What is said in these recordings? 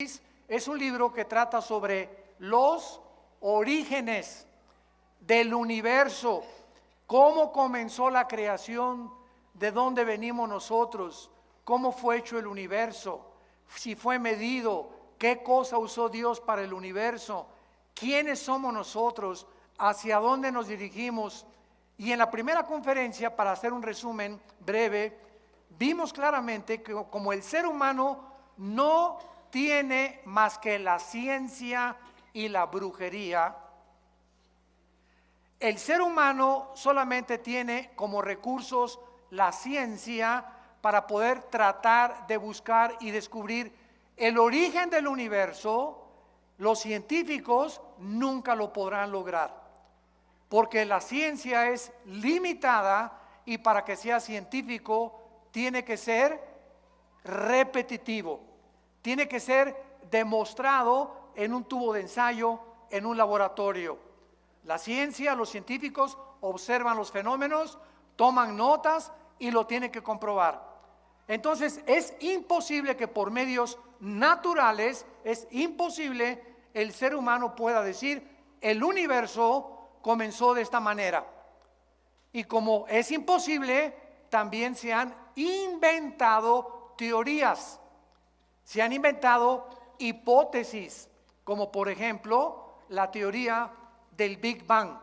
Es un libro que trata sobre los orígenes del universo, cómo comenzó la creación, de dónde venimos nosotros, cómo fue hecho el universo, si fue medido, qué cosa usó Dios para el universo, quiénes somos nosotros, hacia dónde nos dirigimos. Y en la primera conferencia, para hacer un resumen breve, vimos claramente que como el ser humano no tiene más que la ciencia y la brujería, el ser humano solamente tiene como recursos la ciencia para poder tratar de buscar y descubrir el origen del universo. Los científicos nunca lo podrán lograr, porque la ciencia es limitada y para que sea científico tiene que ser repetitivo, tiene que ser demostrado en un tubo de ensayo, en un laboratorio. La ciencia, los científicos observan los fenómenos, toman notas y lo tienen que comprobar. Entonces es imposible que por medios naturales, es imposible el ser humano pueda decir el universo comenzó de esta manera. Y como es imposible, también se han inventado teorías, se han inventado hipótesis, como por ejemplo la teoría del Big Bang,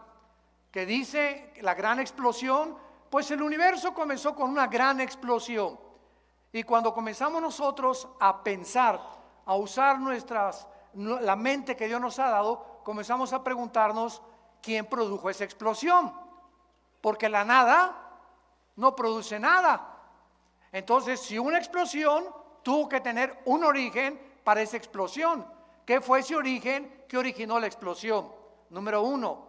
que dice la gran explosión. Pues el universo comenzó con una gran explosión, y cuando comenzamos nosotros a pensar, a usar la mente que Dios nos ha dado, comenzamos a preguntarnos quién produjo esa explosión, porque la nada no produce nada. Entonces, si una explosión tuvo que tener un origen para esa explosión, ¿qué fue ese origen que originó la explosión? Número uno.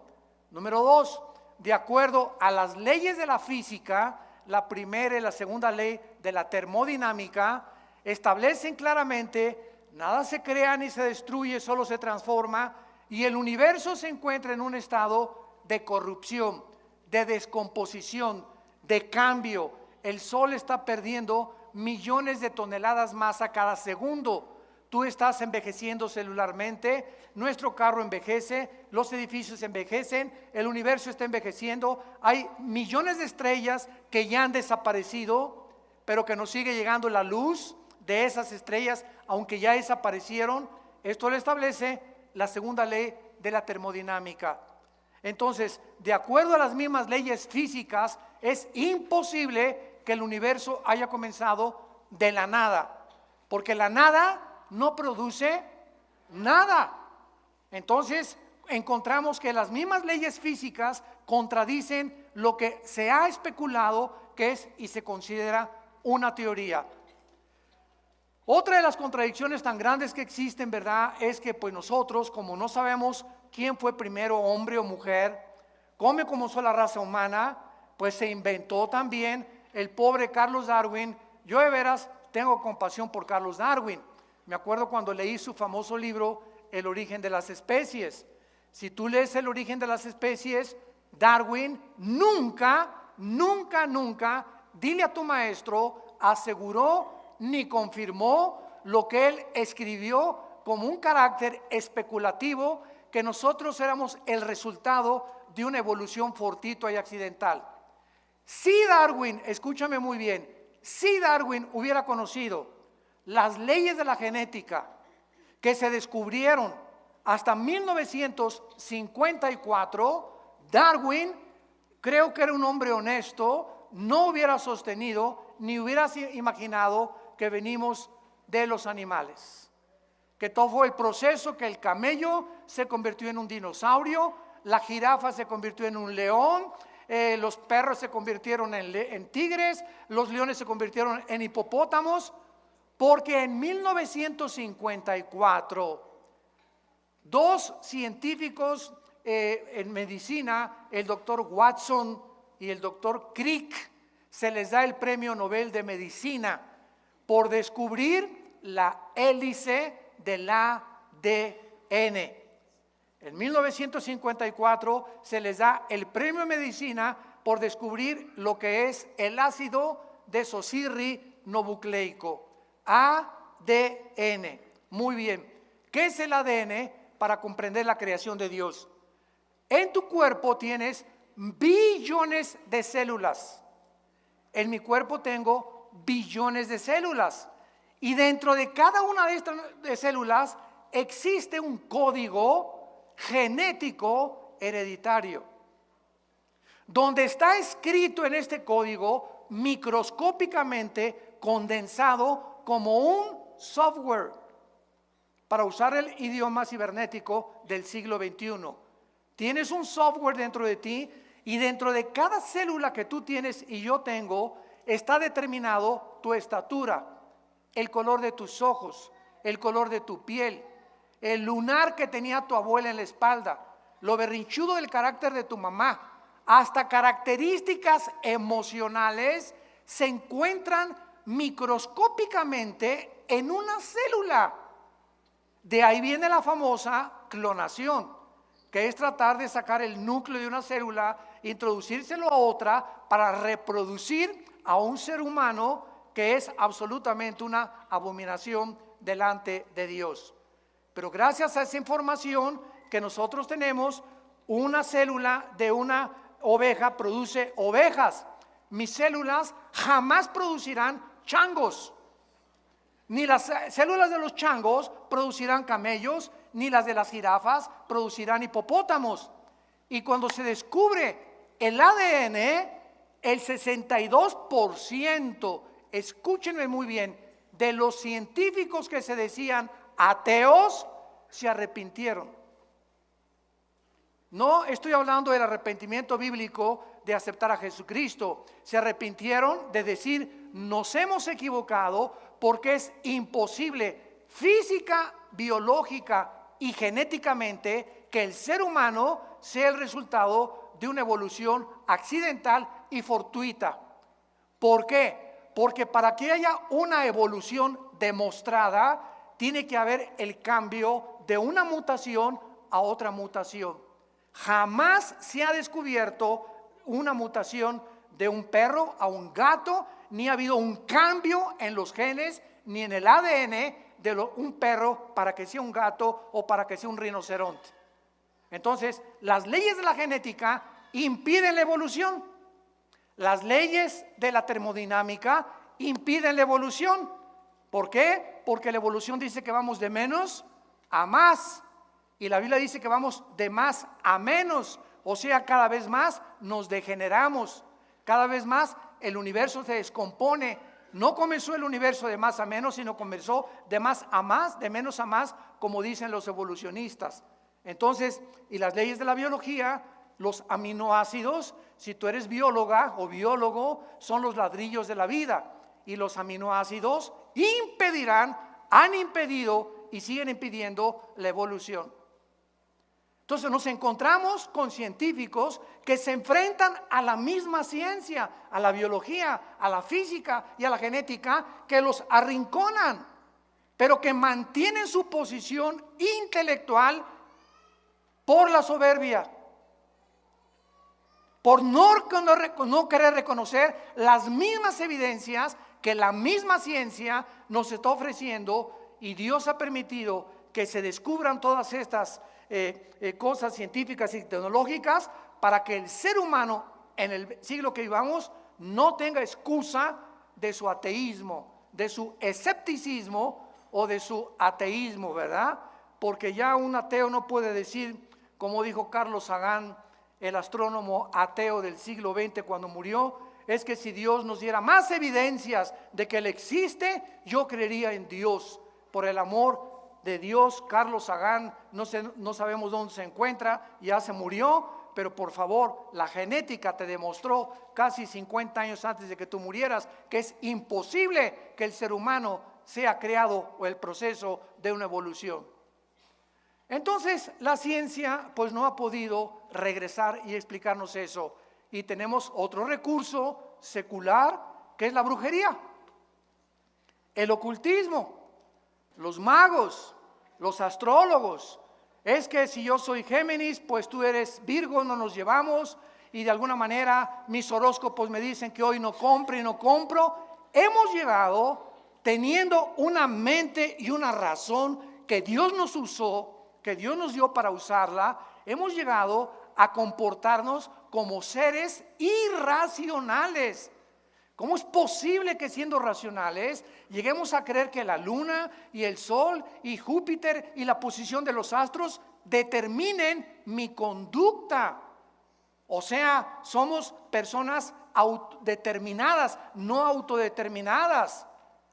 Número dos, de acuerdo a las leyes de la física, la primera y la segunda ley de la termodinámica establecen claramente: nada se crea ni se destruye, solo se transforma, y el universo se encuentra en un estado de corrupción, de descomposición, de cambio. El sol está perdiendo millones de toneladas más a cada segundo. Tú estás envejeciendo celularmente, nuestro carro envejece, los edificios envejecen, el universo está envejeciendo. Hay millones de estrellas que ya han desaparecido, pero que nos sigue llegando la luz de esas estrellas, aunque ya desaparecieron. Esto lo establece la segunda ley de la termodinámica. Entonces, de acuerdo a las mismas leyes físicas, es imposible que el universo haya comenzado de la nada, porque la nada no produce nada. Entonces encontramos que las mismas leyes físicas contradicen lo que se ha especulado que es y se considera una teoría. Otra de las contradicciones tan grandes que existen, ¿verdad?, es que pues nosotros, como no sabemos quién fue primero, hombre o mujer, cómo comenzó la raza humana, pues se inventó también el pobre Carlos Darwin. Yo de veras tengo compasión por Carlos Darwin. Me acuerdo cuando leí su famoso libro, El origen de las especies. Si tú lees El origen de las especies, Darwin nunca, dile a tu maestro, aseguró ni confirmó lo que él escribió como un carácter especulativo, que nosotros éramos el resultado de una evolución fortuita y accidental. Si Darwin, escúchame muy bien, si Darwin hubiera conocido las leyes de la genética que se descubrieron hasta 1954, Darwin, creo que era un hombre honesto, no hubiera sostenido ni hubiera imaginado que venimos de los animales, que todo fue el proceso, que el camello se convirtió en un dinosaurio, la jirafa se convirtió en un león, los perros se convirtieron en tigres, los leones se convirtieron en hipopótamos. Porque en 1954, dos científicos en medicina, el doctor Watson y el doctor Crick, se les da el premio Nobel de Medicina por descubrir la hélice del ADN. En 1954 se les da el premio de Medicina por descubrir lo que es el ácido desoxirribonucleico, ADN. Muy bien. ¿Qué es el ADN para comprender la creación de Dios? En tu cuerpo tienes billones de células. En mi cuerpo tengo billones de células. Y dentro de cada una de estas células existe un código genético hereditario, donde está escrito en este código microscópicamente condensado como un software, para usar el idioma cibernético del siglo XXI. Tienes un software dentro de ti, y dentro de cada célula que tú tienes y yo tengo está determinado tu estatura, el color de tus ojos, el color de tu piel, el lunar que tenía tu abuela en la espalda, lo berrinchudo del carácter de tu mamá, hasta características emocionales se encuentran microscópicamente en una célula. De ahí viene la famosa clonación, que es tratar de sacar el núcleo de una célula, introducírselo a otra para reproducir a un ser humano que es absolutamente una abominación delante de Dios. Pero gracias a esa información que nosotros tenemos, una célula de una oveja produce ovejas. Mis células jamás producirán changos. Ni las células de los changos producirán camellos, ni las de las jirafas producirán hipopótamos. Y cuando se descubre el ADN, el 62%, escúchenme muy bien, de los científicos que se decían ateos, se arrepintieron. No estoy hablando del arrepentimiento bíblico de aceptar a Jesucristo. Se arrepintieron de decir, nos hemos equivocado, porque es imposible física, biológica y genéticamente que el ser humano sea el resultado de una evolución accidental y fortuita. ¿Por qué? Porque para que haya una evolución demostrada, tiene que haber el cambio de una mutación a otra mutación. Jamás se ha descubierto una mutación de un perro a un gato, ni ha habido un cambio en los genes, ni en el ADN de un perro para que sea un gato o para que sea un rinoceronte. Entonces, las leyes de la genética impiden la evolución. Las leyes de la termodinámica impiden la evolución. ¿Por qué? Porque la evolución dice que vamos de menos a más. Y la Biblia dice que vamos de más a menos. O sea, cada vez más nos degeneramos. Cada vez más el universo se descompone. No comenzó el universo de más a menos, sino comenzó de más a más, de menos a más, como dicen los evolucionistas. Entonces, y las leyes de la biología, los aminoácidos, si tú eres bióloga o biólogo, son los ladrillos de la vida. Y los aminoácidos impedirán, han impedido y siguen impidiendo la evolución. Entonces nos encontramos con científicos que se enfrentan a la misma ciencia, a la biología, a la física y a la genética, que los arrinconan, pero que mantienen su posición intelectual por la soberbia, por no querer reconocer las mismas evidencias que la misma ciencia nos está ofreciendo, y Dios ha permitido que se descubran todas estas cosas científicas y tecnológicas para que el ser humano en el siglo que vivamos no tenga excusa de su ateísmo, de su escepticismo o de su ateísmo, ¿verdad? Porque ya un ateo no puede decir, como dijo Carlos Sagan, el astrónomo ateo del siglo XX cuando murió, es que si Dios nos diera más evidencias de que Él existe, yo creería en Dios. Por el amor de Dios, Carlos Sagan, no sabemos dónde se encuentra, ya se murió, pero por favor, la genética te demostró casi 50 años antes de que tú murieras que es imposible que el ser humano sea creado o el proceso de una evolución. Entonces, la ciencia pues no ha podido regresar y explicarnos eso, y tenemos otro recurso secular que es la brujería, el ocultismo, los magos, los astrólogos. Es que si yo soy Géminis, pues tú eres Virgo, no nos llevamos, y de alguna manera mis horóscopos me dicen que hoy no compro y no compro. Hemos llegado teniendo una mente y una razón que Dios nos usó, que Dios nos dio para usarla, hemos llegado a comportarnos como seres irracionales. ¿Cómo es posible que siendo racionales lleguemos a creer que la luna y el sol y Júpiter y la posición de los astros determinen mi conducta? O sea, somos personas determinadas, no autodeterminadas,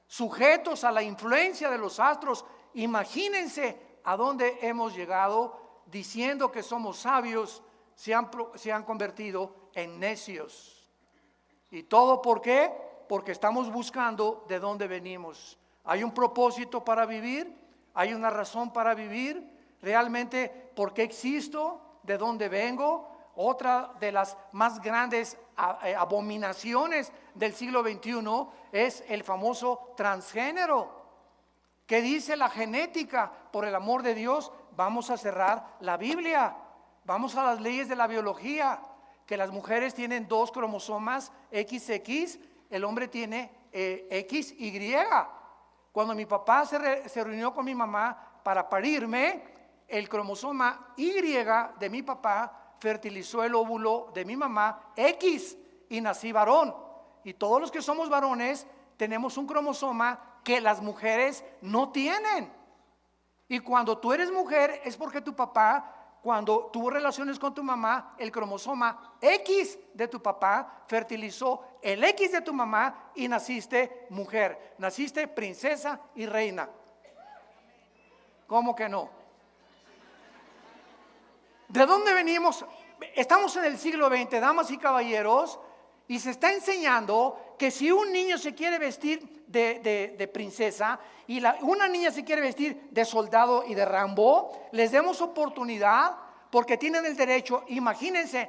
sujetos a la influencia de los astros. Imagínense a dónde hemos llegado diciendo que somos sabios, se han convertido en necios. ¿Y todo por qué? Porque estamos buscando de dónde venimos. ¿Hay un propósito para vivir? ¿Hay una razón para vivir? ¿Realmente por qué existo? ¿De dónde vengo? Otra de las más grandes abominaciones del siglo XXI es el famoso transgénero. ¿Qué dice la genética? Por el amor de Dios, vamos a cerrar la Biblia. Vamos a las leyes de la biología, que las mujeres tienen 2 cromosomas XX, el hombre tiene XY. Cuando mi papá se reunió con mi mamá para parirme, el cromosoma Y de mi papá fertilizó el óvulo de mi mamá X y nací varón. Y todos los que somos varones tenemos un cromosoma que las mujeres no tienen. Y cuando tú eres mujer es porque tu papá, cuando tuvo relaciones con tu mamá, el cromosoma X de tu papá fertilizó el X de tu mamá y naciste mujer, naciste princesa y reina. ¿Cómo que no? ¿De dónde venimos? Estamos en el siglo XX, damas y caballeros, y se está enseñando que si un niño se quiere vestir de princesa y una niña se quiere vestir de soldado y de Rambo, les demos oportunidad porque tienen el derecho, imagínense,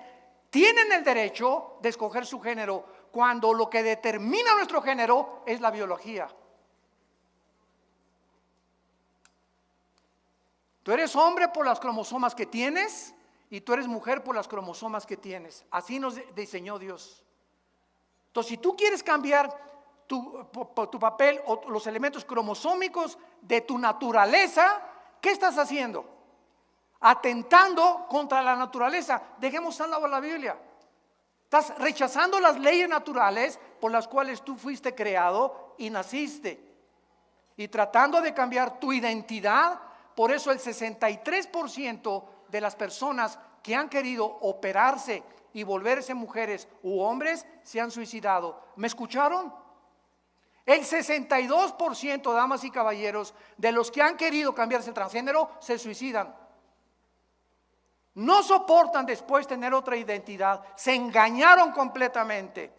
tienen el derecho de escoger su género cuando lo que determina nuestro género es la biología. Tú eres hombre por las cromosomas que tienes y tú eres mujer por las cromosomas que tienes. Así nos diseñó Dios. Entonces, si tú quieres cambiar tu papel o los elementos cromosómicos de tu naturaleza, ¿qué estás haciendo? Atentando contra la naturaleza. Dejemos a un lado la Biblia. Estás rechazando las leyes naturales por las cuales tú fuiste creado y naciste. Y tratando de cambiar tu identidad. Por eso el 63% de las personas que han querido operarse y volverse mujeres u hombres se han suicidado. ¿Me escucharon? El 62%, damas y caballeros, de los que han querido cambiarse el transgénero se suicidan. No soportan después tener otra identidad, se engañaron completamente.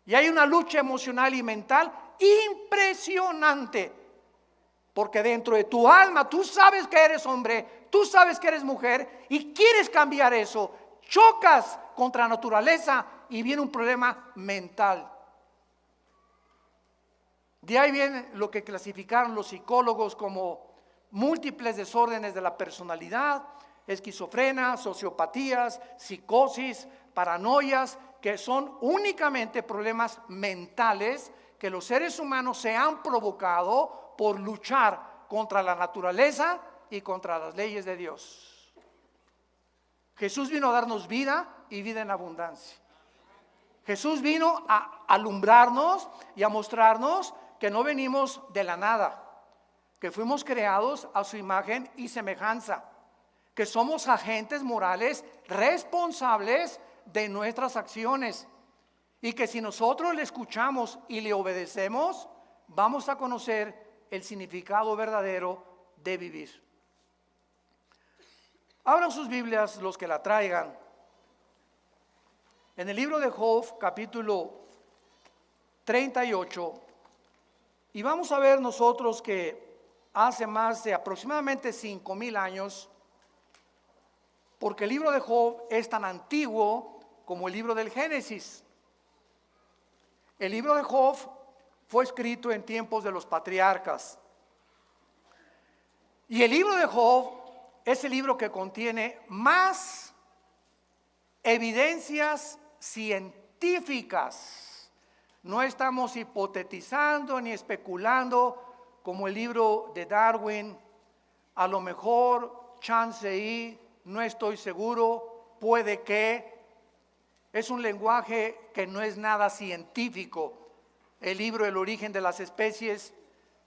Y hay una lucha emocional y mental impresionante. Porque dentro de tu alma tú sabes que eres hombre, tú sabes que eres mujer y quieres cambiar eso. Chocas contra la naturaleza y viene un problema mental. De ahí viene lo que clasificaron los psicólogos como múltiples desórdenes de la personalidad, esquizofrenia, sociopatías, psicosis, paranoias, que son únicamente problemas mentales que los seres humanos se han provocado por luchar contra la naturaleza y contra las leyes de Dios. Jesús vino a darnos vida y vida en abundancia. Jesús vino a alumbrarnos y a mostrarnos que no venimos de la nada, que fuimos creados a su imagen y semejanza, que somos agentes morales responsables de nuestras acciones y que si nosotros le escuchamos y le obedecemos, vamos a conocer el significado verdadero de vivir. Abran sus Biblias los que la traigan. En el libro de Job, capítulo 38, y vamos a ver nosotros que hace más de aproximadamente 5,000 años, porque el libro de Job es tan antiguo como el libro del Génesis. El libro de Job fue escrito en tiempos de los patriarcas. Y el libro de Job es el libro que contiene más evidencias científicas, No estamos hipotetizando ni especulando como el libro de Darwin. A lo mejor, chance y, no estoy seguro, puede que. Es un lenguaje que no es nada científico. El libro El origen de las especies,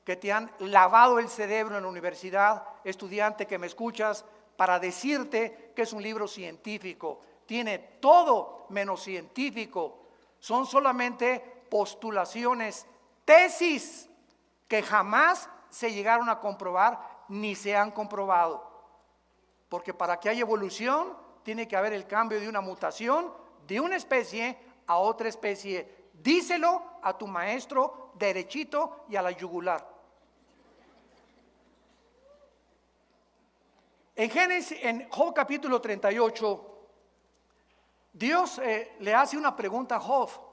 que te han lavado el cerebro en la universidad, estudiante que me escuchas, para decirte que es un libro científico. Tiene todo menos científico. Son solamente postulaciones, tesis que jamás se llegaron a comprobar ni se han comprobado. Porque para que haya evolución tiene que haber el cambio de una mutación de una especie a otra especie. Díselo a tu maestro derechito y a la yugular. En Job capítulo 38, Dios le hace una pregunta a Job.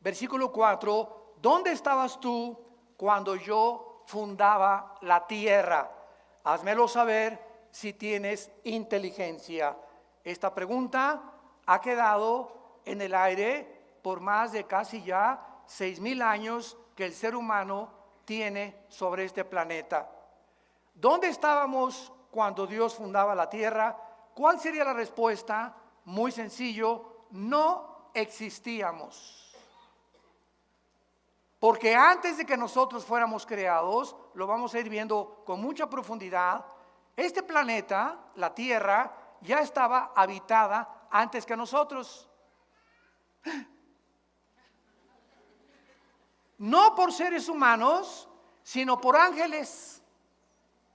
Versículo 4, ¿dónde estabas tú cuando yo fundaba la tierra? Házmelo saber si tienes inteligencia. Esta pregunta ha quedado en el aire por más de casi ya 6,000 años que el ser humano tiene sobre este planeta. ¿Dónde estábamos cuando Dios fundaba la tierra? ¿Cuál sería la respuesta? Muy sencillo, no existíamos. Porque antes de que nosotros fuéramos creados, lo vamos a ir viendo con mucha profundidad, este planeta, la tierra, ya estaba habitada antes que nosotros. No por seres humanos, sino por ángeles.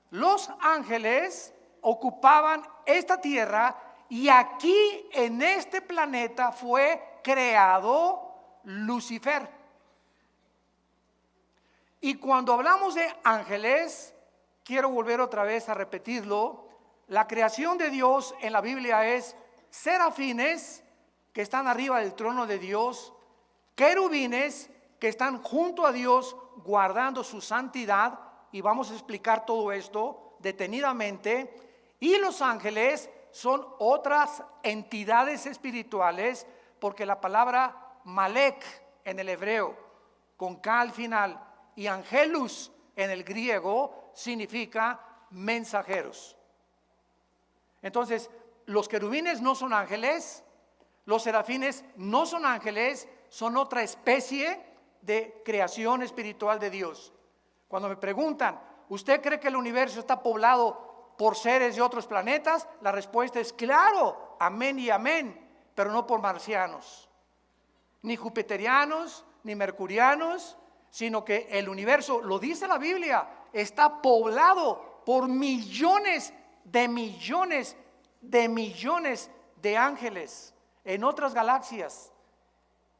Los ángeles ocupaban esta tierra y aquí en este planeta fue creado Lucifer. Y cuando hablamos de ángeles, quiero volver otra vez a repetirlo, la creación de Dios en la Biblia es serafines que están arriba del trono de Dios, querubines que están junto a Dios guardando su santidad, y vamos a explicar todo esto detenidamente, y los ángeles son otras entidades espirituales, porque la palabra Malek en el hebreo, con K al final, y angelus en el griego significa mensajeros. Entonces, los querubines no son ángeles, los serafines no son ángeles, son otra especie de creación espiritual de Dios. Cuando me preguntan, ¿usted cree que el universo está poblado por seres de otros planetas? La respuesta es claro, amén y amén, pero no por marcianos, ni jupiterianos, ni mercurianos, sino que el universo, lo dice la Biblia, está poblado por millones de millones de millones de ángeles en otras galaxias.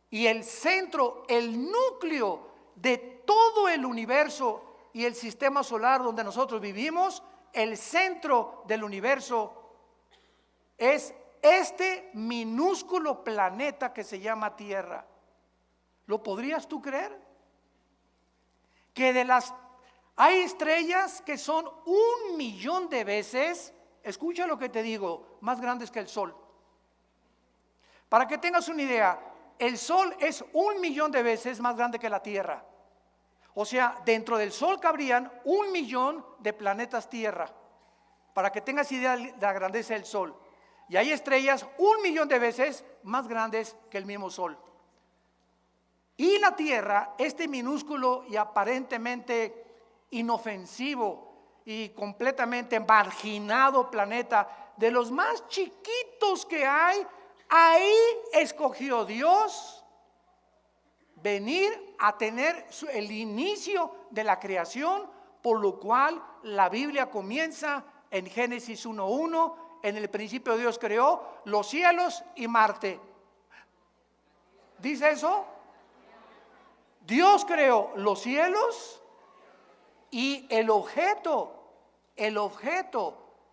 Y el centro, el núcleo de todo el universo y el sistema solar donde nosotros vivimos, el centro del universo es este minúsculo planeta que se llama Tierra. ¿Lo podrías tú creer? Que hay estrellas que son 1,000,000 de veces, escucha lo que te digo, más grandes que el Sol. Para que tengas una idea, el Sol es 1,000,000 de veces más grande que la Tierra. O sea, dentro del Sol cabrían 1,000,000 de planetas Tierra. Para que tengas idea de la grandeza del Sol. Y hay estrellas 1,000,000 de veces más grandes que el mismo Sol. Y la Tierra, este minúsculo y aparentemente inofensivo y completamente marginado planeta, de los más chiquitos que hay, ahí escogió Dios venir a tener el inicio de la creación, por lo cual la Biblia comienza en Génesis 1:1, en el principio Dios creó los cielos y Marte. ¿Dice eso? Dios creó los cielos y el objeto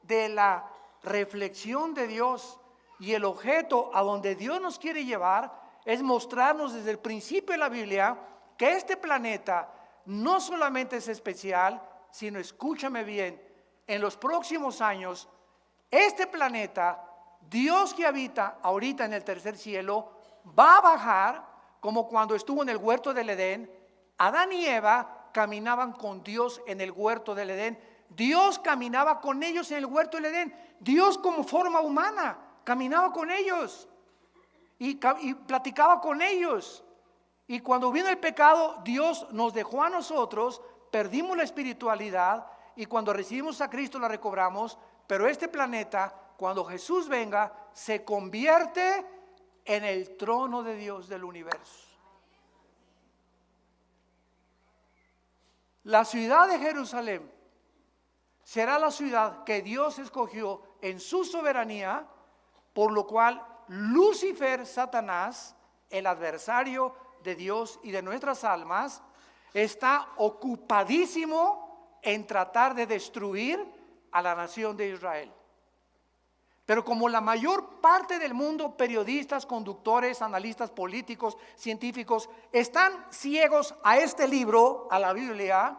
de la reflexión de Dios y el objeto a donde Dios nos quiere llevar es mostrarnos desde el principio de la Biblia que este planeta no solamente es especial, sino, escúchame bien, en los próximos años, este planeta, Dios que habita ahorita en el tercer cielo, va a bajar como cuando estuvo en el huerto del Edén. Adán y Eva caminaban con Dios en el huerto del Edén. Dios caminaba con ellos en el huerto del Edén. Dios como forma humana caminaba con ellos y platicaba con ellos. Y cuando vino el pecado, Dios nos dejó a nosotros, perdimos la espiritualidad y cuando recibimos a Cristo la recobramos. Pero este planeta, cuando Jesús venga, se convierte en el trono de Dios del universo. La ciudad de Jerusalén será la ciudad que Dios escogió en su soberanía, por lo cual Lucifer, Satanás, el adversario de Dios y de nuestras almas, está ocupadísimo en tratar de destruir a la nación de Israel. Pero como la mayor parte del mundo, periodistas, conductores, analistas políticos, científicos, están ciegos a este libro, a la Biblia,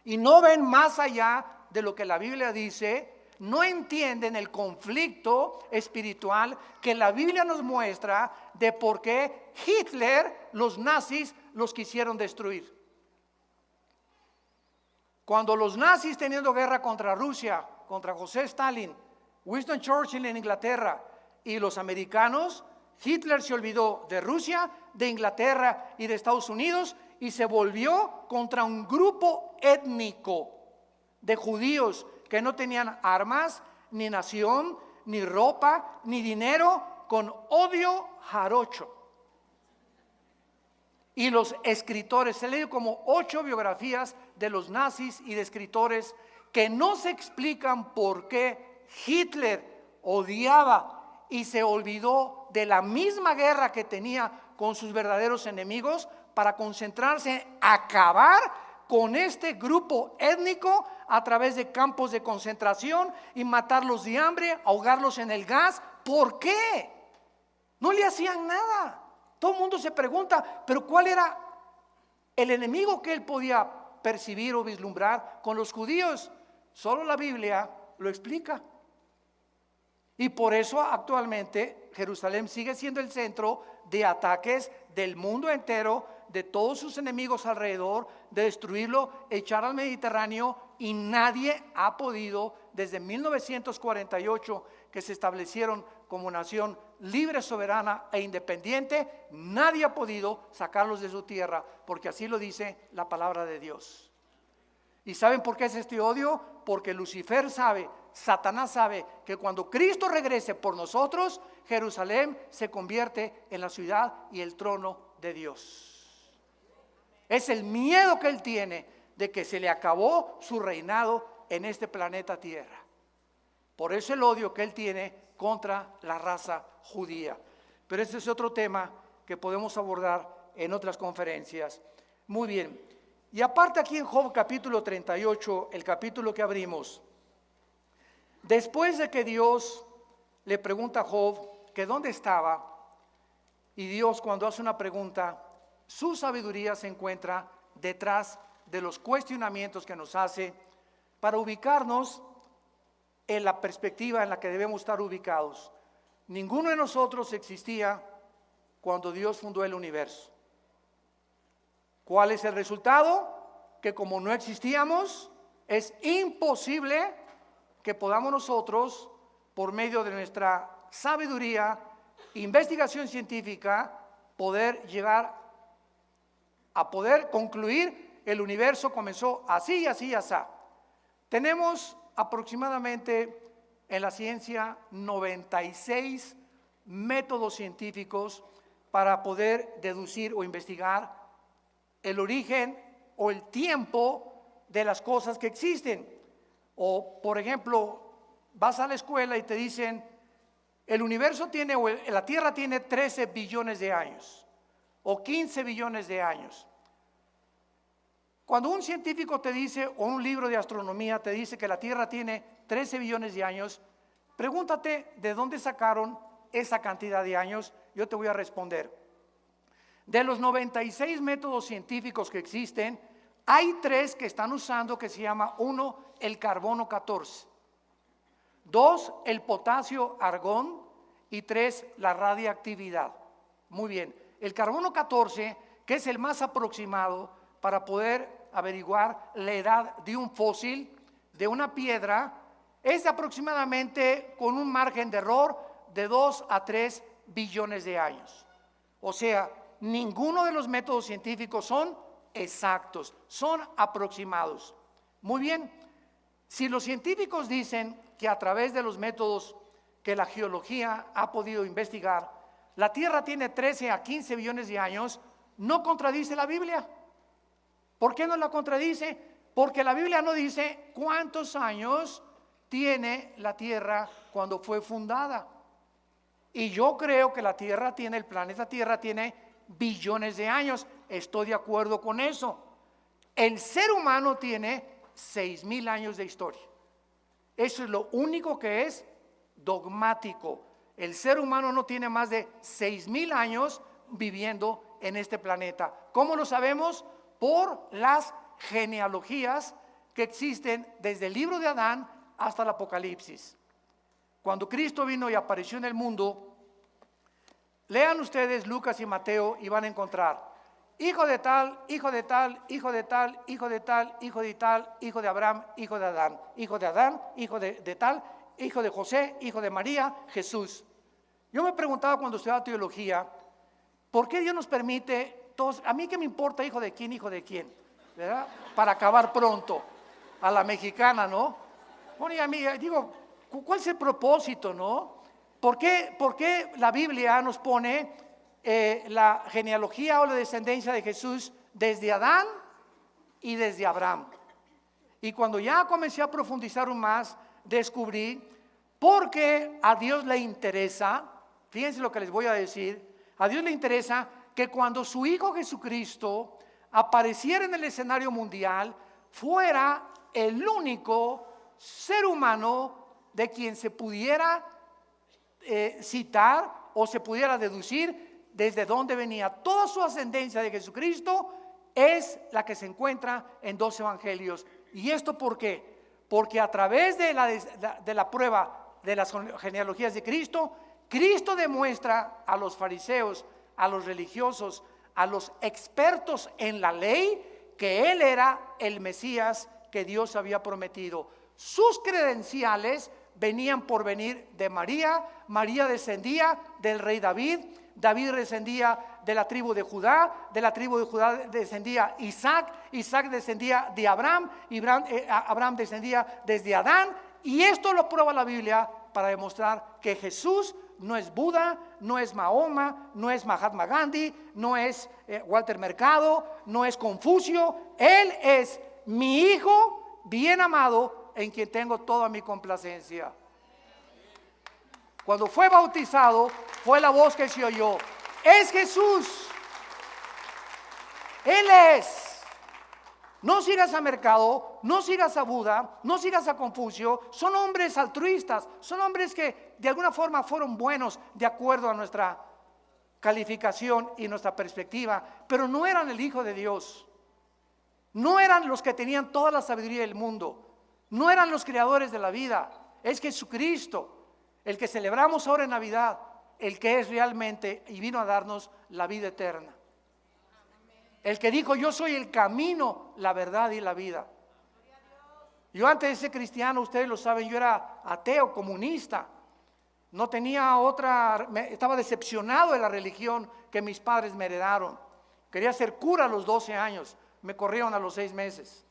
y no ven más allá de lo que la Biblia dice, no entienden el conflicto espiritual que la Biblia nos muestra de por qué Hitler, los nazis, los quisieron destruir. Cuando los nazis teniendo guerra contra Rusia, contra José Stalin, Winston Churchill en Inglaterra y los americanos, Hitler se olvidó de Rusia, de Inglaterra y de Estados Unidos y se volvió contra un grupo étnico de judíos que no tenían armas, ni nación, ni ropa, ni dinero, con odio jarocho. Y los escritores, se leen como 8 biografías de los nazis y de escritores que no se explican por qué Hitler odiaba y se olvidó de la misma guerra que tenía con sus verdaderos enemigos para concentrarse en acabar con este grupo étnico a través de campos de concentración y matarlos de hambre, ahogarlos en el gas. ¿Por qué? No le hacían nada. Todo el mundo se pregunta, pero ¿cuál era el enemigo que él podía percibir o vislumbrar con los judíos? Solo la Biblia lo explica. Y por eso actualmente Jerusalén sigue siendo el centro de ataques del mundo entero, de todos sus enemigos alrededor, de destruirlo, echar al Mediterráneo, y nadie ha podido, desde 1948 que se establecieron como nación libre, soberana e independiente, nadie ha podido sacarlos de su tierra, porque así lo dice la palabra de Dios. ¿Y saben por qué es este odio? Porque Lucifer sabe, Satanás sabe que cuando Cristo regrese por nosotros, Jerusalén se convierte en la ciudad y el trono de Dios. Es el miedo que él tiene de que se le acabó su reinado en este planeta Tierra. Por eso el odio que él tiene contra la raza judía. Pero ese es otro tema que podemos abordar en otras conferencias. Muy bien. Y aparte aquí en Job capítulo 38, el capítulo que abrimos, después de que Dios le pregunta a Job que dónde estaba, y Dios cuando hace una pregunta, su sabiduría se encuentra detrás de los cuestionamientos que nos hace para ubicarnos en la perspectiva en la que debemos estar ubicados. Ninguno de nosotros existía cuando Dios fundó el universo. ¿Cuál es el resultado? Que como no existíamos, es imposible que podamos nosotros, por medio de nuestra sabiduría, investigación científica, poder llegar a poder concluir el universo comenzó así y así y así. Tenemos aproximadamente en la ciencia 96 métodos científicos para poder deducir o investigar el origen o el tiempo de las cosas que existen. O por ejemplo, vas a la escuela y te dicen el universo tiene, o la Tierra tiene 13 billones de años o 15 billones de años. Cuando un científico te dice, o un libro de astronomía te dice que la Tierra tiene 13 billones de años, pregúntate de dónde sacaron esa cantidad de años. Yo te voy a responder. De los 96 métodos científicos que existen, hay 3 que están usando que se llama, 1, el carbono 14, 2, el potasio argón y 3, la radiactividad. Muy bien, el carbono 14, que es el más aproximado para poder averiguar la edad de un fósil, de una piedra, es aproximadamente con un margen de error de 2 a 3 billones de años. O sea, ninguno de los métodos científicos son exactos, son aproximados. Muy bien, si los científicos dicen que a través de los métodos que la geología ha podido investigar, la Tierra tiene 13 a 15 billones de años, ¿no contradice la Biblia? ¿Por qué no la contradice? Porque la Biblia no dice cuántos años tiene la Tierra cuando fue fundada. Y yo creo que la Tierra tiene, el planeta Tierra tiene billones de años. Estoy de acuerdo con eso. El ser humano tiene 6,000 años de historia. Eso es lo único que es dogmático. El ser humano no tiene más de 6,000 años viviendo en este planeta. ¿Cómo lo sabemos? Por las genealogías que existen desde el libro de Adán hasta el Apocalipsis. Cuando Cristo vino y apareció en el mundo, lean ustedes Lucas y Mateo y van a encontrar hijo de tal, hijo de tal, hijo de tal, hijo de tal, hijo de tal, hijo de Abraham, hijo de Adán, hijo de Adán, hijo de tal, hijo de José, hijo de María, Jesús. Yo me preguntaba cuando estudiaba teología, ¿por qué Dios nos permite todos? A mí qué me importa hijo de quién, ¿verdad? Para acabar pronto, a la mexicana, ¿no? Bueno, y a mí, digo, ¿cuál es el propósito, no? ¿Por qué la Biblia nos pone la genealogía o la descendencia de Jesús desde Adán y desde Abraham? Y cuando ya comencé a profundizar aún más, descubrí porque a Dios le interesa, fíjense lo que les voy a decir, a Dios le interesa que cuando su Hijo Jesucristo apareciera en el escenario mundial, fuera el único ser humano de quien se pudiera citar o se pudiera deducir desde dónde venía. Toda su ascendencia de Jesucristo es la que se encuentra en 2 evangelios. ¿Y esto por qué? Porque a través de la prueba de las genealogías de Cristo, Cristo demuestra a los fariseos, a los religiosos, a los expertos en la ley, que Él era el Mesías que Dios había prometido. Sus credenciales venían por venir de María. María descendía del rey David. David descendía de la tribu de Judá. De la tribu de Judá descendía Isaac. Isaac descendía de Abraham. Abraham descendía desde Adán. Y esto lo prueba la Biblia para demostrar que Jesús no es Buda, no es Mahoma, no es Mahatma Gandhi, no es Walter Mercado, no es Confucio. Él es mi Hijo bien amado, en quien tengo toda mi complacencia. Cuando fue bautizado, fue la voz que se oyó: es Jesús, Él es. No sigas a Mercado, no sigas a Buda, no sigas a Confucio. Son hombres altruistas, son hombres que de alguna forma fueron buenos de acuerdo a nuestra calificación y nuestra perspectiva, pero no eran el Hijo de Dios. No eran los que tenían toda la sabiduría del mundo. No eran los creadores de la vida. Es Jesucristo, el que celebramos ahora en Navidad, el que es realmente y vino a darnos la vida eterna. El que dijo: yo soy el camino, la verdad y la vida. Yo antes de ser cristiano, ustedes lo saben, yo era ateo, comunista. No tenía otra, estaba decepcionado de la religión que mis padres me heredaron. Quería ser cura a los 12 años, me corrieron a los 6 meses.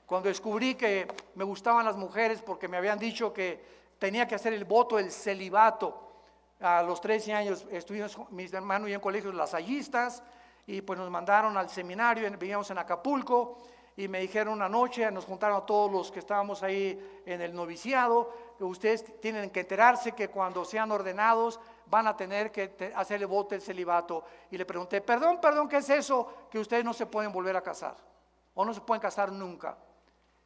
Cuando descubrí que me gustaban las mujeres porque me habían dicho que tenía que hacer el voto del celibato. A los 13 años estuvimos, mis hermanos y yo, en colegios lasallistas, y pues nos mandaron al seminario, vivíamos en Acapulco, y me dijeron una noche, nos juntaron a todos los que estábamos ahí en el noviciado, que ustedes tienen que enterarse que cuando sean ordenados van a tener que hacer el voto del celibato. Y le pregunté: perdón, ¿qué es eso? Que ustedes no se pueden volver a casar, o no se pueden casar nunca.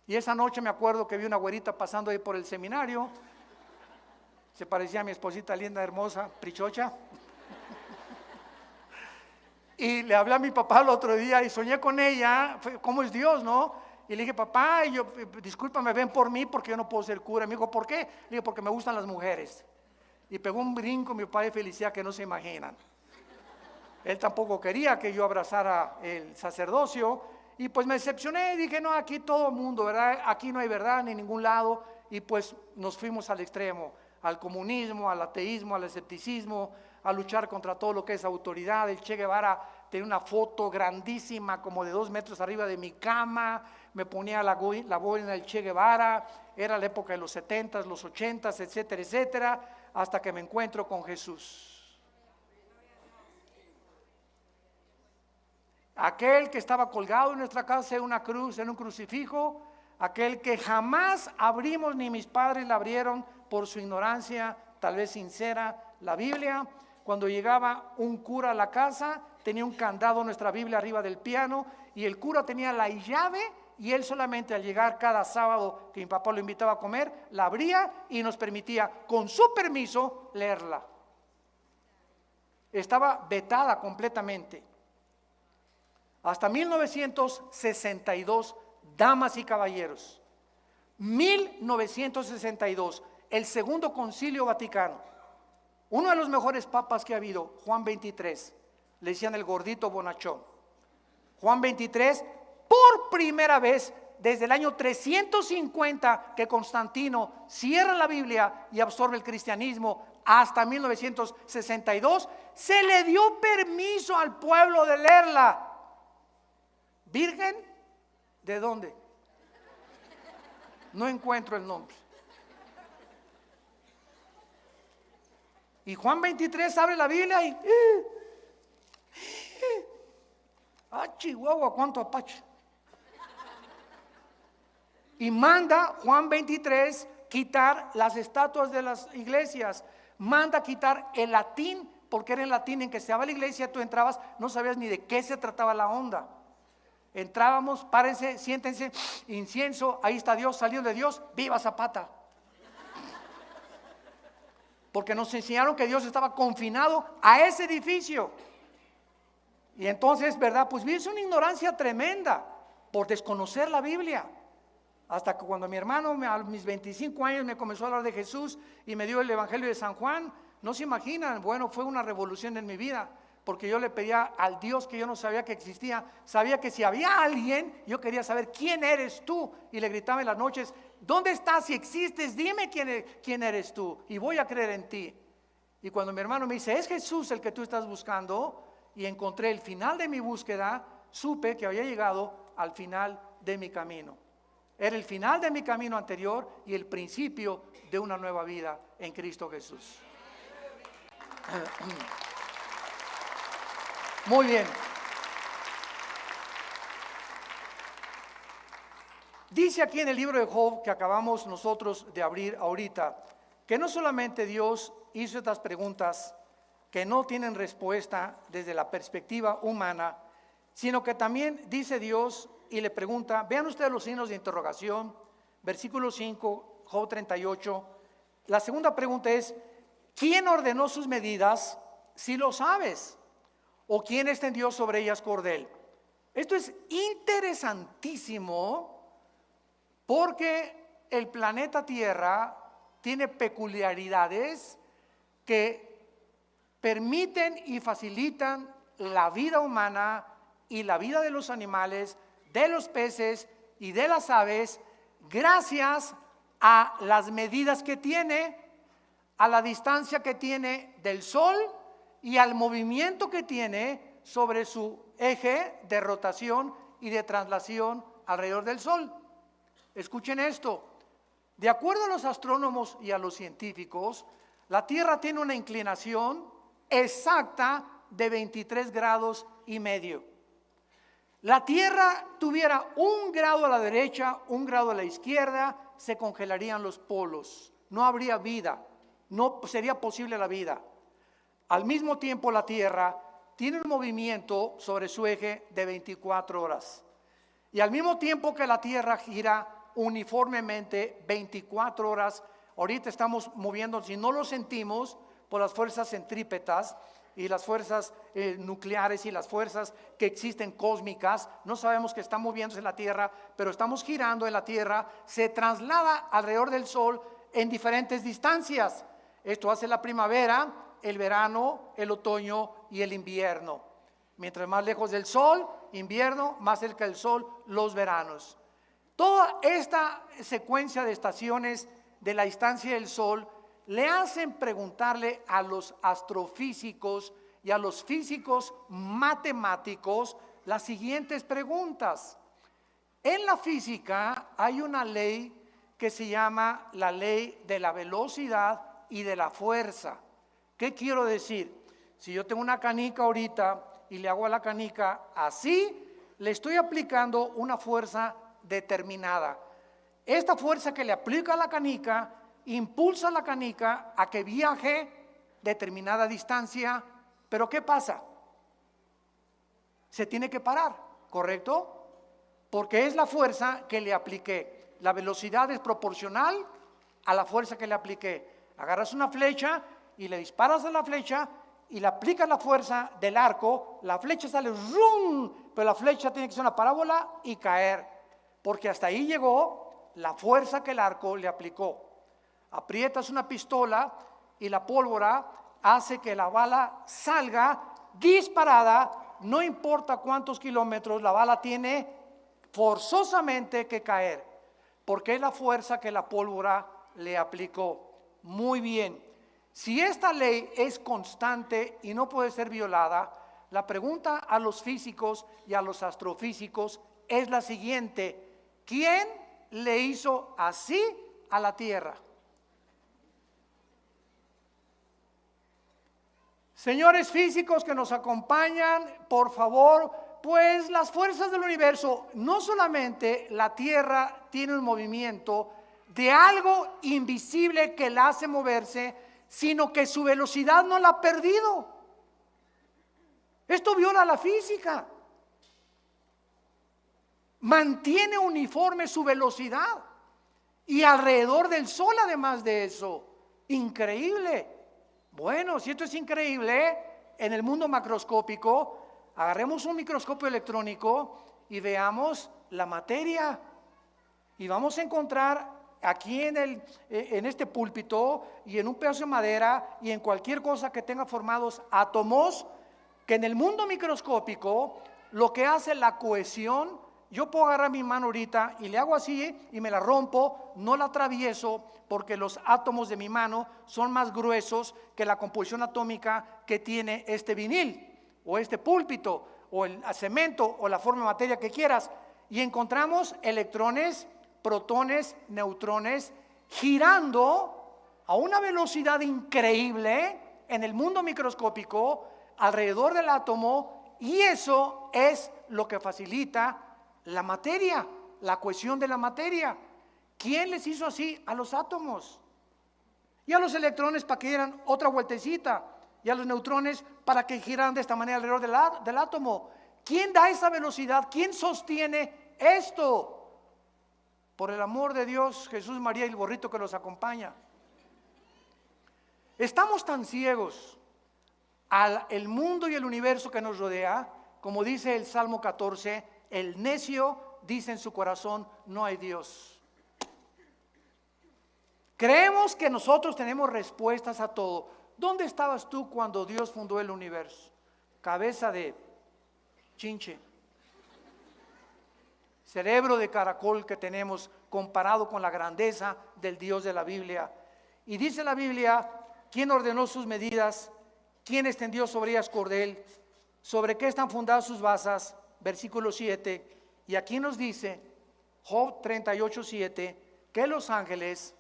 Y esa noche me acuerdo que vi una güerita pasando ahí por el seminario, se parecía a mi esposita linda, hermosa, prichocha. Y le hablé a mi papá el otro día y soñé con ella, ¿cómo es Dios, no? Y le dije: papá, discúlpame, ven por mí porque yo no puedo ser cura. Me dijo: ¿por qué? Le dije: porque me gustan las mujeres. Y pegó un brinco mi papá de felicidad que no se imaginan. Él tampoco quería que yo abrazara el sacerdocio y pues me decepcioné y dije, no, aquí todo el mundo, ¿verdad? Aquí no hay verdad ni en ningún lado y pues nos fuimos al extremo, al comunismo, al ateísmo, al escepticismo, a luchar contra todo lo que es autoridad. El Che Guevara tenía una foto grandísima como de 2 metros arriba de mi cama, me ponía la boina del Che Guevara, era la época de los 70s, los 80s, etcétera, etcétera, hasta que me encuentro con Jesús. Aquel que estaba colgado en nuestra casa en una cruz, en un crucifijo, aquel que jamás abrimos ni mis padres la abrieron por su ignorancia, tal vez sincera, la Biblia. Cuando llegaba un cura a la casa, tenía un candado nuestra Biblia arriba del piano y el cura tenía la llave y él solamente al llegar cada sábado que mi papá lo invitaba a comer, la abría y nos permitía, con su permiso, leerla. Estaba vetada completamente. Hasta 1962, damas y caballeros, 1962, el Segundo Concilio Vaticano, uno de los mejores papas que ha habido, Juan XXIII, le decían el gordito bonachón. Juan XXIII, por primera vez desde el año 350 que Constantino cierra la Biblia y absorbe el cristianismo hasta 1962, se le dio permiso al pueblo de leerla. ¿Virgen? ¿De dónde? No encuentro el nombre. Y Juan 23 abre la Biblia y Chihuahua, cuánto apache. Y manda Juan 23 quitar las estatuas de las iglesias, manda quitar el latín, porque era el latín en que se daba la iglesia, tú entrabas, no sabías ni de qué se trataba la onda. Entrábamos, párense, siéntense, incienso, ahí está Dios, salió de Dios, viva Zapata. Porque nos enseñaron que Dios estaba confinado a ese edificio. Y entonces, ¿verdad? Pues es una ignorancia tremenda por desconocer la Biblia. Hasta que cuando mi hermano a mis 25 años me comenzó a hablar de Jesús y me dio el Evangelio de San Juan, no se imaginan, bueno, fue una revolución en mi vida. Porque yo le pedía al Dios que yo no sabía que existía, sabía que si había alguien, yo quería saber quién eres tú, y le gritaba en las noches, ¿dónde estás? Si existes, dime quién eres tú, y voy a creer en ti. Y cuando mi hermano me dice, es Jesús el que tú estás buscando, y encontré el final de mi búsqueda, supe que había llegado al final de mi camino. Era el final de mi camino anterior y el principio de una nueva vida en Cristo Jesús. Muy bien. Dice aquí en el libro de Job que acabamos nosotros de abrir ahorita, que no solamente Dios hizo estas preguntas que no tienen respuesta desde la perspectiva humana, sino que también dice Dios y le pregunta, vean ustedes los signos de interrogación, versículo 5, Job 38. La segunda pregunta es, ¿quién ordenó sus medidas si lo sabes? ¿O quién extendió sobre ellas cordel? Esto es interesantísimo porque el planeta Tierra tiene peculiaridades que permiten y facilitan la vida humana y la vida de los animales, de los peces y de las aves, gracias a las medidas que tiene, a la distancia que tiene del Sol y al movimiento que tiene sobre su eje de rotación y de traslación alrededor del Sol. Escuchen esto, de acuerdo a los astrónomos y a los científicos, la Tierra tiene una inclinación exacta de 23 grados y medio. La Tierra tuviera 1 grado a la derecha, 1 grado a la izquierda, se congelarían los polos, no habría vida, no sería posible la vida. Al mismo tiempo la Tierra tiene un movimiento sobre su eje de 24 horas. Y al mismo tiempo que la Tierra gira uniformemente 24 horas, ahorita estamos moviendo, si no lo sentimos, por las fuerzas centrípetas y las fuerzas nucleares y las fuerzas que existen cósmicas, no sabemos que está moviéndose la Tierra, pero estamos girando en la Tierra, se traslada alrededor del Sol en diferentes distancias. Esto hace la primavera, el verano, el otoño y el invierno. Mientras más lejos del sol, invierno, más cerca del sol, los veranos. Toda esta secuencia de estaciones de la distancia del sol le hacen preguntarle a los astrofísicos y a los físicos matemáticos las siguientes preguntas. En la física hay una ley que se llama la ley de la velocidad y de la fuerza. ¿Qué quiero decir? Si yo tengo una canica ahorita y le hago a la canica así, le estoy aplicando una fuerza determinada. Esta fuerza que le aplica a la canica impulsa a la canica a que viaje determinada distancia, pero ¿qué pasa? Se tiene que parar, ¿correcto? Porque es la fuerza que le apliqué. La velocidad es proporcional a la fuerza que le apliqué. Agarras una flecha y le disparas a la flecha y le aplicas la fuerza del arco, la flecha sale ¡rum! Pero la flecha tiene que ser una parábola y caer, porque hasta ahí llegó la fuerza que el arco le aplicó. Aprietas una pistola y la pólvora hace que la bala salga disparada, no importa cuántos kilómetros, la bala tiene forzosamente que caer, porque es la fuerza que la pólvora le aplicó. Muy bien, si esta ley es constante y no puede ser violada, la pregunta a los físicos y a los astrofísicos es la siguiente: ¿quién le hizo así a la Tierra? Señores físicos que nos acompañan, por favor, pues las fuerzas del universo, no solamente la Tierra tiene un movimiento de algo invisible que la hace moverse, sino que su velocidad no la ha perdido. Esto viola la física. Mantiene uniforme su velocidad y alrededor del Sol, además de eso. Increíble. Bueno, si esto es increíble, en el mundo macroscópico, agarremos un microscopio electrónico y veamos la materia. Y vamos a encontrar aquí en este púlpito y en un pedazo de madera y en cualquier cosa que tenga formados átomos, que en el mundo microscópico lo que hace la cohesión, yo puedo agarrar mi mano ahorita y le hago así y me la rompo, no la atravieso porque los átomos de mi mano son más gruesos que la composición atómica que tiene este vinil o este púlpito o el cemento o la forma de materia que quieras, y encontramos electrones, protones, neutrones girando a una velocidad increíble en el mundo microscópico alrededor del átomo, y eso es lo que facilita la materia, la cohesión de la materia. ¿Quién les hizo así a los átomos? Y a los electrones para que dieran otra vueltecita, y a los neutrones para que giraran de esta manera alrededor del átomo. ¿Quién da esa velocidad? ¿Quién sostiene esto? Por el amor de Dios, Jesús, María y el borrito que los acompaña. Estamos tan ciegos al mundo y el universo que nos rodea, como dice el Salmo 14, el necio dice en su corazón, no hay Dios. Creemos que nosotros tenemos respuestas a todo. ¿Dónde estabas tú cuando Dios fundó el universo? Cabeza de chinche, cerebro de caracol que tenemos comparado con la grandeza del Dios de la Biblia. Y dice la Biblia, ¿quién ordenó sus medidas? ¿Quién extendió sobre ellas cordel? ¿Sobre qué están fundadas sus basas? Versículo 7. Y aquí nos dice, Job 38:7, que los ángeles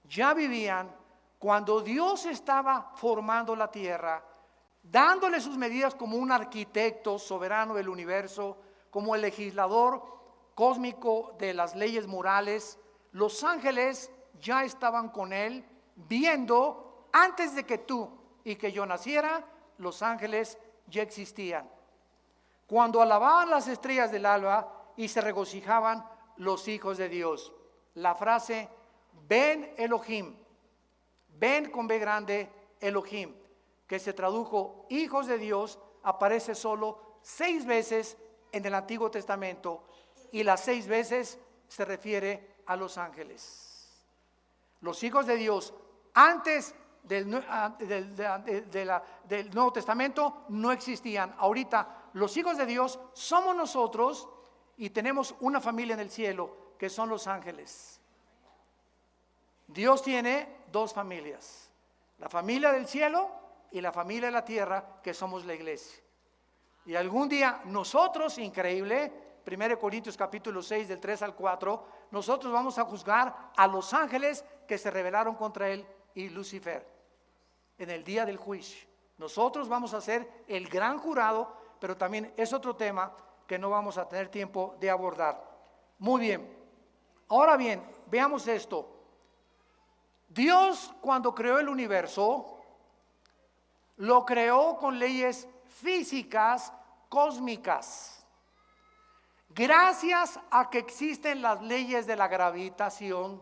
ya vivían cuando Dios estaba formando la tierra, dándole sus medidas como un arquitecto soberano del universo, como el legislador cósmico de las leyes morales. Los ángeles ya estaban con él, viendo antes de que tú y que yo naciera, los ángeles ya existían. Cuando alababan las estrellas del alba y se regocijaban los hijos de Dios. La frase Ben Elohim, Ben con B grande Elohim, que se tradujo hijos de Dios, aparece solo 6 veces en el Antiguo Testamento, y las 6 veces se refiere a los ángeles. Los hijos de Dios antes del Nuevo Testamento no existían. Ahorita los hijos de Dios somos nosotros y tenemos una familia en el cielo que son los ángeles. Dios tiene dos familias, la familia del cielo y la familia de la tierra, que somos la iglesia. Y algún día nosotros, increíble, 1 Corintios capítulo 6 del 3 al 4, nosotros vamos a juzgar a los ángeles que se rebelaron contra él y Lucifer en el día del juicio. Nosotros vamos a ser el gran jurado, pero también es otro tema que no vamos a tener tiempo de abordar. Muy bien, ahora bien, veamos esto. Dios, cuando creó el universo, lo creó con leyes físicas cósmicas. Gracias a que existen las leyes de la gravitación,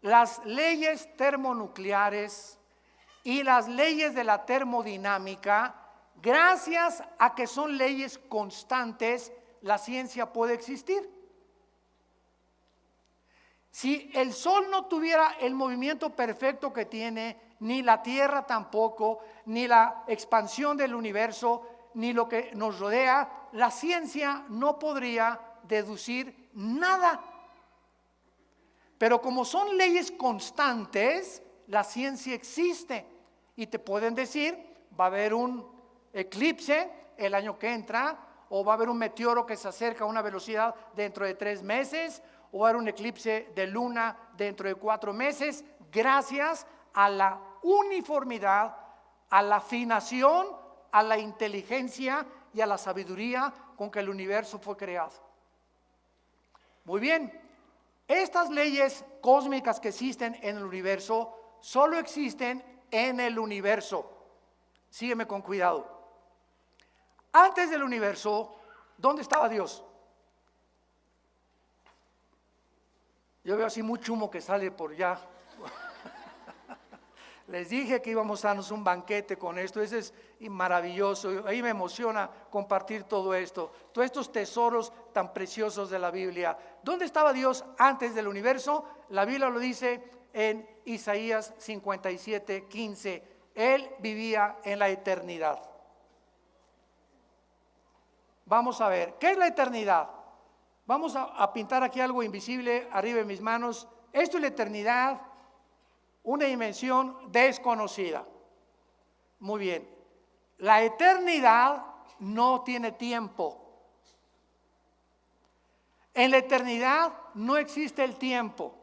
las leyes termonucleares y las leyes de la termodinámica, gracias a que son leyes constantes, la ciencia puede existir. Si el Sol no tuviera el movimiento perfecto que tiene, ni la Tierra tampoco, ni la expansión del universo, ni lo que nos rodea, la ciencia no podría deducir nada. Pero como son leyes constantes, la ciencia existe. Y te pueden decir, va a haber un eclipse el año que entra, o va a haber un meteoro que se acerca a una velocidad dentro de 3 meses, o va a haber un eclipse de luna dentro de 4 meses, gracias a la uniformidad, a la afinación, a la inteligencia y a la sabiduría con que el universo fue creado. Muy bien, estas leyes cósmicas que existen en el universo solo existen en el universo. Sígueme con cuidado. Antes del universo, ¿dónde estaba Dios? Yo veo así mucho humo que sale por allá. Les dije que íbamos a darnos un banquete con esto. Eso es maravilloso. Ahí me emociona compartir todo esto, todos estos tesoros tan preciosos de la Biblia. ¿Dónde estaba Dios antes del universo? La Biblia lo dice en Isaías 57:15. Él vivía en la eternidad. Vamos a ver, ¿qué es la eternidad? Vamos a pintar aquí algo invisible arriba de mis manos. Esto es la eternidad, una dimensión desconocida. Muy bien, la eternidad no tiene tiempo. En la eternidad no existe el tiempo.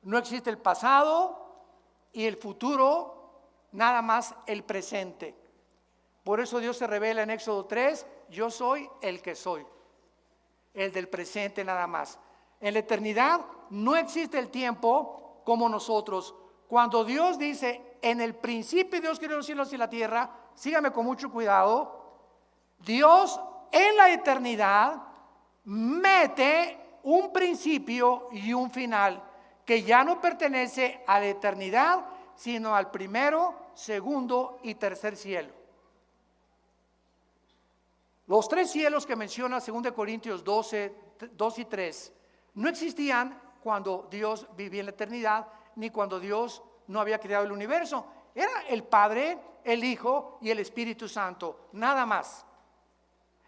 No existe el pasado y el futuro, nada más el presente. Por eso Dios se revela en Éxodo 3, yo soy el que soy. El del presente nada más. En la eternidad no existe el tiempo como nosotros. Cuando Dios dice, en el principio Dios creó los cielos y la tierra, sígame con mucho cuidado, Dios en la eternidad mete un principio y un final que ya no pertenece a la eternidad, sino al primero, segundo y tercer cielo. Los 3 cielos que menciona 2 Corintios 12, 2 y 3 no existían cuando Dios vivía en la eternidad, ni cuando Dios no había creado el universo. Era el Padre, el Hijo y el Espíritu Santo, nada más.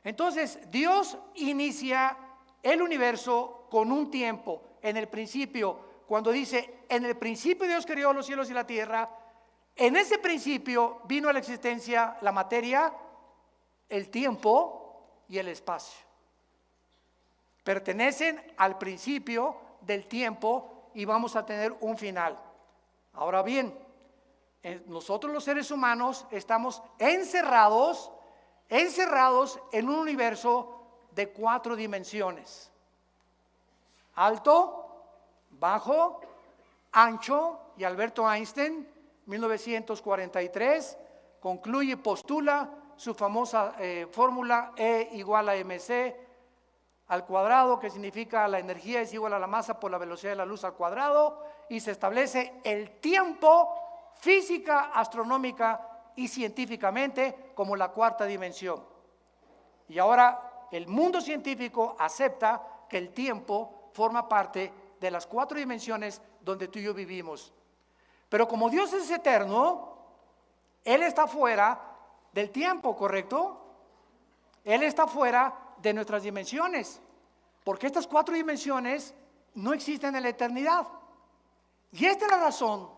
Entonces Dios inicia el universo con un tiempo. En el principio, cuando dice, en el principio Dios creó los cielos y la tierra, en ese principio vino a la existencia la materia, el tiempo y el espacio. Pertenecen al principio del tiempo y vamos a tener un final. Ahora bien, nosotros los seres humanos estamos encerrados en un universo de 4 dimensiones: alto, bajo, ancho. Y Alberto Einstein, 1943, concluye y postula su famosa fórmula E igual a mc al cuadrado, que significa la energía es igual a la masa por la velocidad de la luz al cuadrado, y se establece el tiempo física, astronómica y científicamente como la 4ª dimensión. Y ahora el mundo científico acepta que el tiempo forma parte de las 4 dimensiones donde tú y yo vivimos. Pero como Dios es eterno, Él está fuera del tiempo, ¿correcto? Él está fuera de nuestras dimensiones, porque estas 4 dimensiones no existen en la eternidad. Y esta es la razón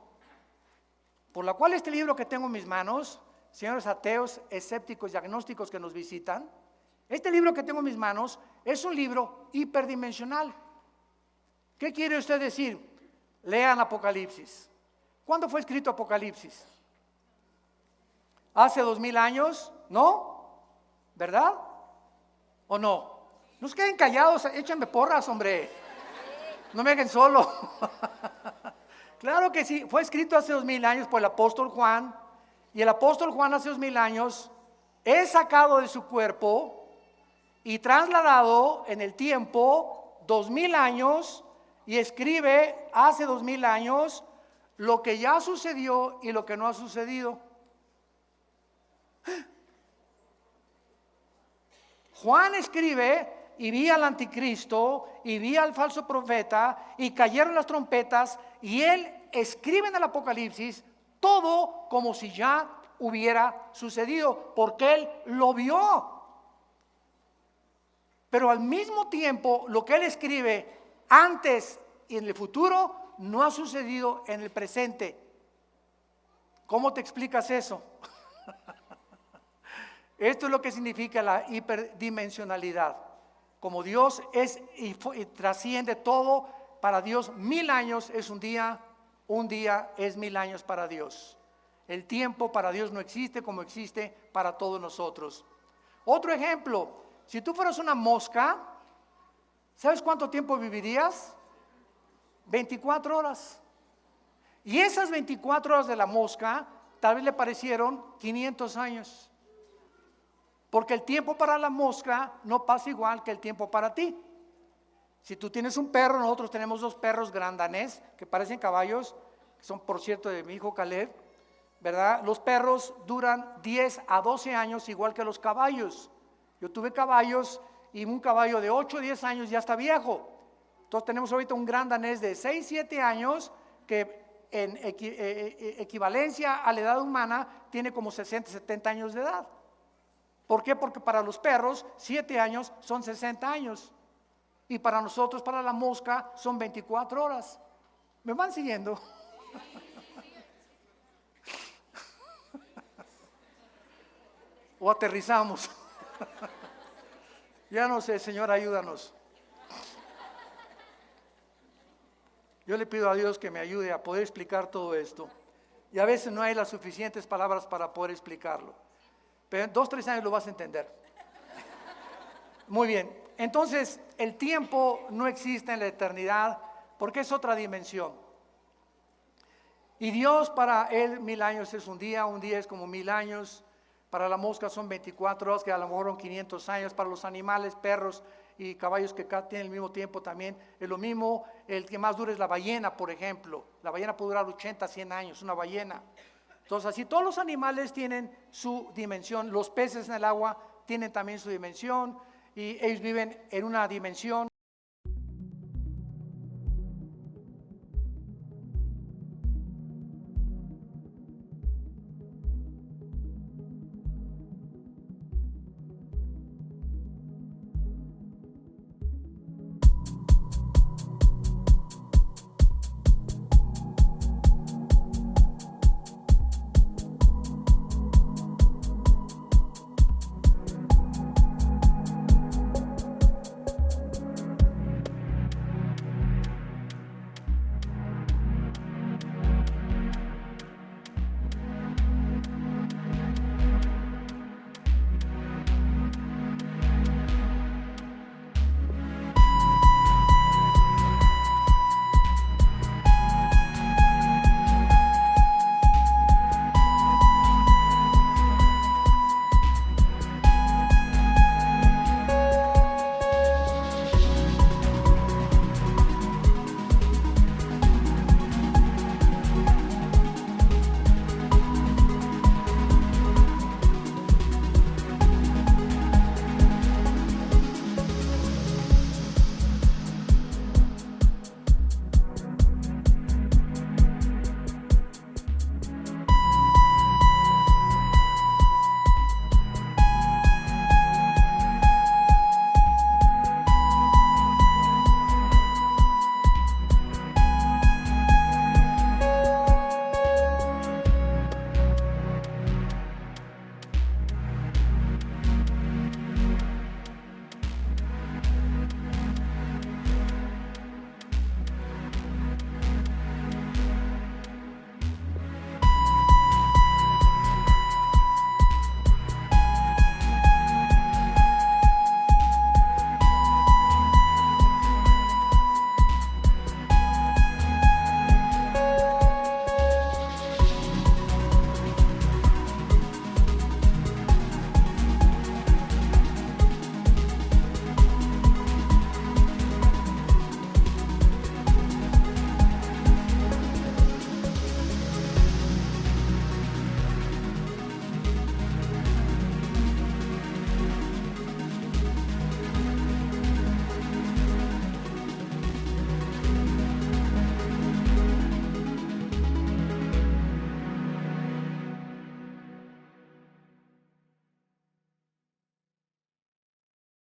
por la cual este libro que tengo en mis manos, señores ateos, escépticos y agnósticos que nos visitan, este libro que tengo en mis manos es un libro hiperdimensional. ¿Qué quiere usted decir? Lean Apocalipsis. ¿Cuándo fue escrito Apocalipsis? ¿Hace 2000 años? ¿No? ¿Verdad? ¿O no? No se queden callados, échenme porras, hombre. No me hagan solo. Claro que sí, fue escrito hace 2000 años por el apóstol Juan. Y el apóstol Juan hace 2000 años es sacado de su cuerpo y trasladado en el tiempo 2000 años y escribe hace 2000 años lo que ya sucedió y lo que no ha sucedido. Juan escribe y vi al anticristo y vi al falso profeta y cayeron las trompetas y él escribe en el Apocalipsis todo como si ya hubiera sucedido porque él lo vio. Pero al mismo tiempo lo que él escribe antes y en el futuro no ha sucedido en el presente. ¿Cómo te explicas eso? Esto es lo que significa la hiperdimensionalidad. Como Dios es y trasciende todo, para Dios 1000 años es un día es 1000 años para Dios. El tiempo para Dios no existe como existe para todos nosotros. Otro ejemplo, si tú fueras una mosca, ¿sabes cuánto tiempo vivirías? 24 horas. Y esas 24 horas de la mosca tal vez le parecieron 500 años. Porque el tiempo para la mosca no pasa igual que el tiempo para ti. Si tú tienes un perro, nosotros tenemos 2 perros grandanés que parecen caballos, que son por cierto de mi hijo Caleb, ¿verdad? Los perros duran 10 a 12 años igual que los caballos. Yo tuve caballos y un caballo de 8 o 10 años ya está viejo. Entonces tenemos ahorita un gran danés de 6, 7 años que en equivalencia a la edad humana tiene como 60, 70 años de edad. ¿Por qué? Porque para los perros 7 años son 60 años y para nosotros, para la mosca, son 24 horas. ¿Me van siguiendo? O aterrizamos. Ya no sé, Señor, ayúdanos. Yo le pido a Dios que me ayude a poder explicar todo esto. Y a veces no hay las suficientes palabras para poder explicarlo. Pero en 2, 3 años lo vas a entender. Muy bien, entonces el tiempo no existe en la eternidad porque es otra dimensión. Y Dios para él 1000 años es un día es como 1000 años. Para la mosca son 24 horas, que a lo mejor son 500 años. Para los animales, perros y caballos que tienen el mismo tiempo también es lo mismo. El que más dura es la ballena, por ejemplo. La ballena puede durar 80, 100 años, una ballena. Entonces así todos los animales tienen su dimensión. Los peces en el agua tienen también su dimensión y ellos viven en una dimensión